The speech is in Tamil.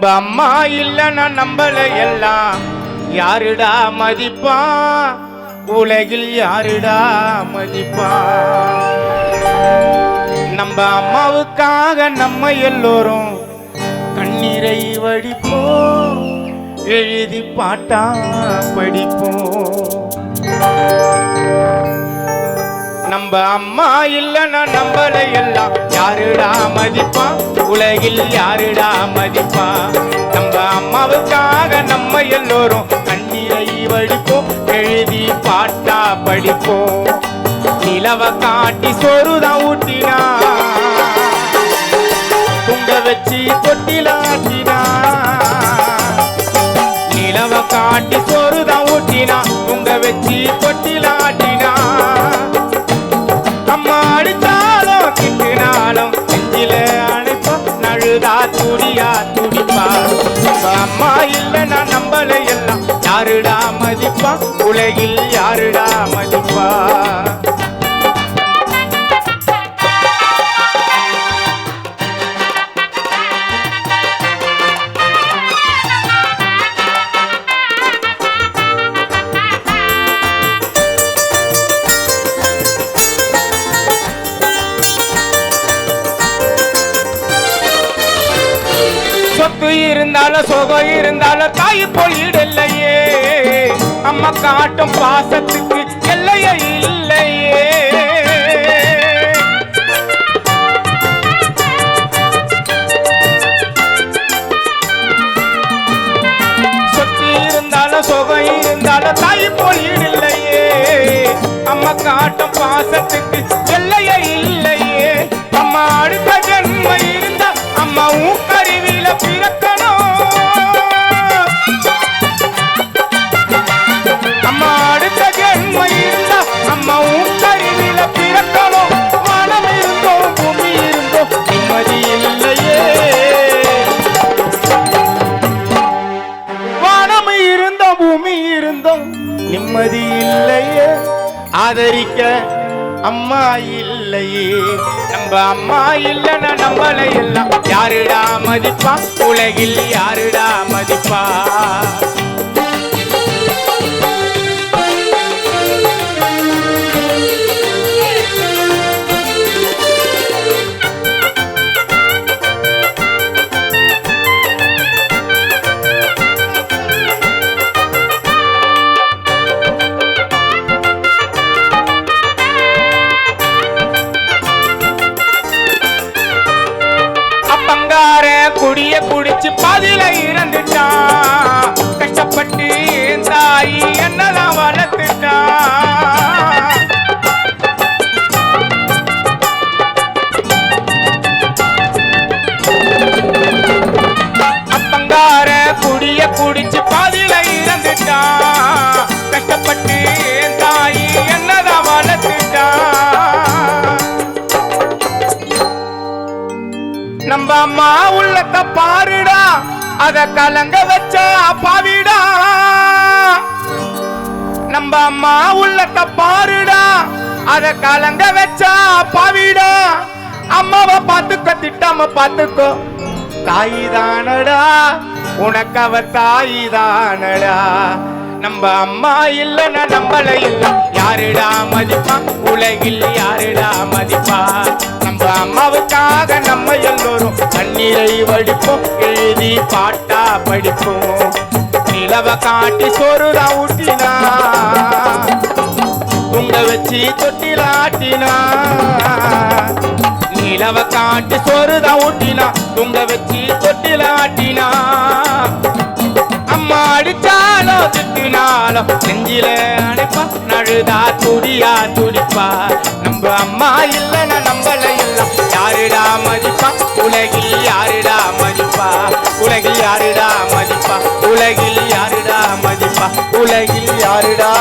நம்ம அம்மா இல்லைன்னா நம்மள எல்லாம் யாருடா மதிப்பா, உலகில் யாருடா மதிப்பா. நம்ம அம்மாவுக்காக நம்ம எல்லோரும் கண்ணீரை வடிப்போம், எழுதி பாட்டா படிப்போம். நம்ம அம்மா இல்லைன்னா நம்மள எல்லாம் யாருடா மதிப்பா, உலகில் யாருடா மதிப்பா. நம்ம அம்மாவுக்காக நம்ம எல்லோரும் கண்ணீரை வடிப்போம், எழுதி பாட்டா படிப்போம். நிலவ காட்டி சோறுதான் ஊட்டினா, துங்க வச்சு தொட்டிலாட்டினா. நிலவ காட்டி சோறுதான் ஊட்டினா, துங்க வச்சு தொட்டிலாட்டினா. அம்மா அடித்தாலும் திட்டினாலும் நெஞ்சில அணைப்பா, நழுதா துடியா துடிப்பா. அம்மா இல்லைன்னா நம்மள எல்லாம் யாருடா மதிப்பா, உலகில் யாருடா மதிப்பா. சொத்து இருந்தாலும் சுகம் இருந்தாலும் தாய் போல் ஈடில்லையே, அம்மா காட்டும் பாசத்துக்கு எல்லையே இல்லையே. சொத்து இருந்தாலும் சுகம் இருந்தாலும் தாய் போல் ஈடில்லையே, அம்மா காட்டும் பாசத்துக்கு எல்லையே இல்லையே. அம்மா அடுத்த ஜென்ம இருந்தா அம்மாவும் கருவில பிறக்கணும். அம்மா அடுத்த ஜென்ம இருந்தா அம்மாவும் கருவில பிறக்கணும். வானம் இருந்தோம் பூமி இருந்தோம் நிம்மதி இல்லையே, வானம் இருந்தோம் பூமி இருந்தோம் நிம்மதி இல்லையே. ஆதரிக்க அம்மா இல்லையே. நம்ம அம்மா இல்லைன்னா நம்மளை எல்லாம் யாருடா மதிப்பா, உலகில் யாருடா மதிப்பா. குடிய குடிச்சு பாதியில இறந்துட்டான், கஷ்டப்பட்டு தாயி என்னதான் வளர்த்துட்டான். அப்பங்கார குடிய குடிச்சு பாதியில இறந்துட்டான், கஷ்டப்பட்டு தாயி என்னதான் வளர்த்துட்டான். நம்ம அம்மா உள்ளத்தை பாருடா, அத கலங்க வச்ச பாவிடா. நம்ம அம்மா உள்ளத்தை பாருடா, அத கலங்க வச்ச பாவிடா. அம்மாவை பார்த்துக்கோ திட்டாம பார்த்துக்கோ, தாயிதானடா உனக்கு அவ தாயிதானடா. நம்ம அம்மா இல்லைன்னா நம்மளை எல்லாம் யாருடா மதிப்பா, உலகில் யாருடா மதிப்பா. நம்ம அம்மாவுக்காக நம்ம எல்லோரும் கண்ணீரை வடிப்போம், எழுதி பாட்டா படிப்போம். நிலவ காட்டி சோறுதான் ஊட்டினா, துங்க வச்சு தொட்டிலாட்டினா. நிலவ காட்டி சோறுதான் ஊட்டினா, துங்க வச்சு தொட்டிலாட்டினா. அம்மா அடிச்சாலோ திட்டினாலோ நெஞ்சில அணைப்பா, நழுதா துடியா துடிப்பா. நம்ம அம்மா இல்லைன்னா நம்மள எல்லாம் யாருடா மதிப்பா, உலகில் யாருடா மதிப்பா. உலகில் யாருடா மதிப்பா, உலகில் யாருடா மதிப்பா, உலகில் யாருடா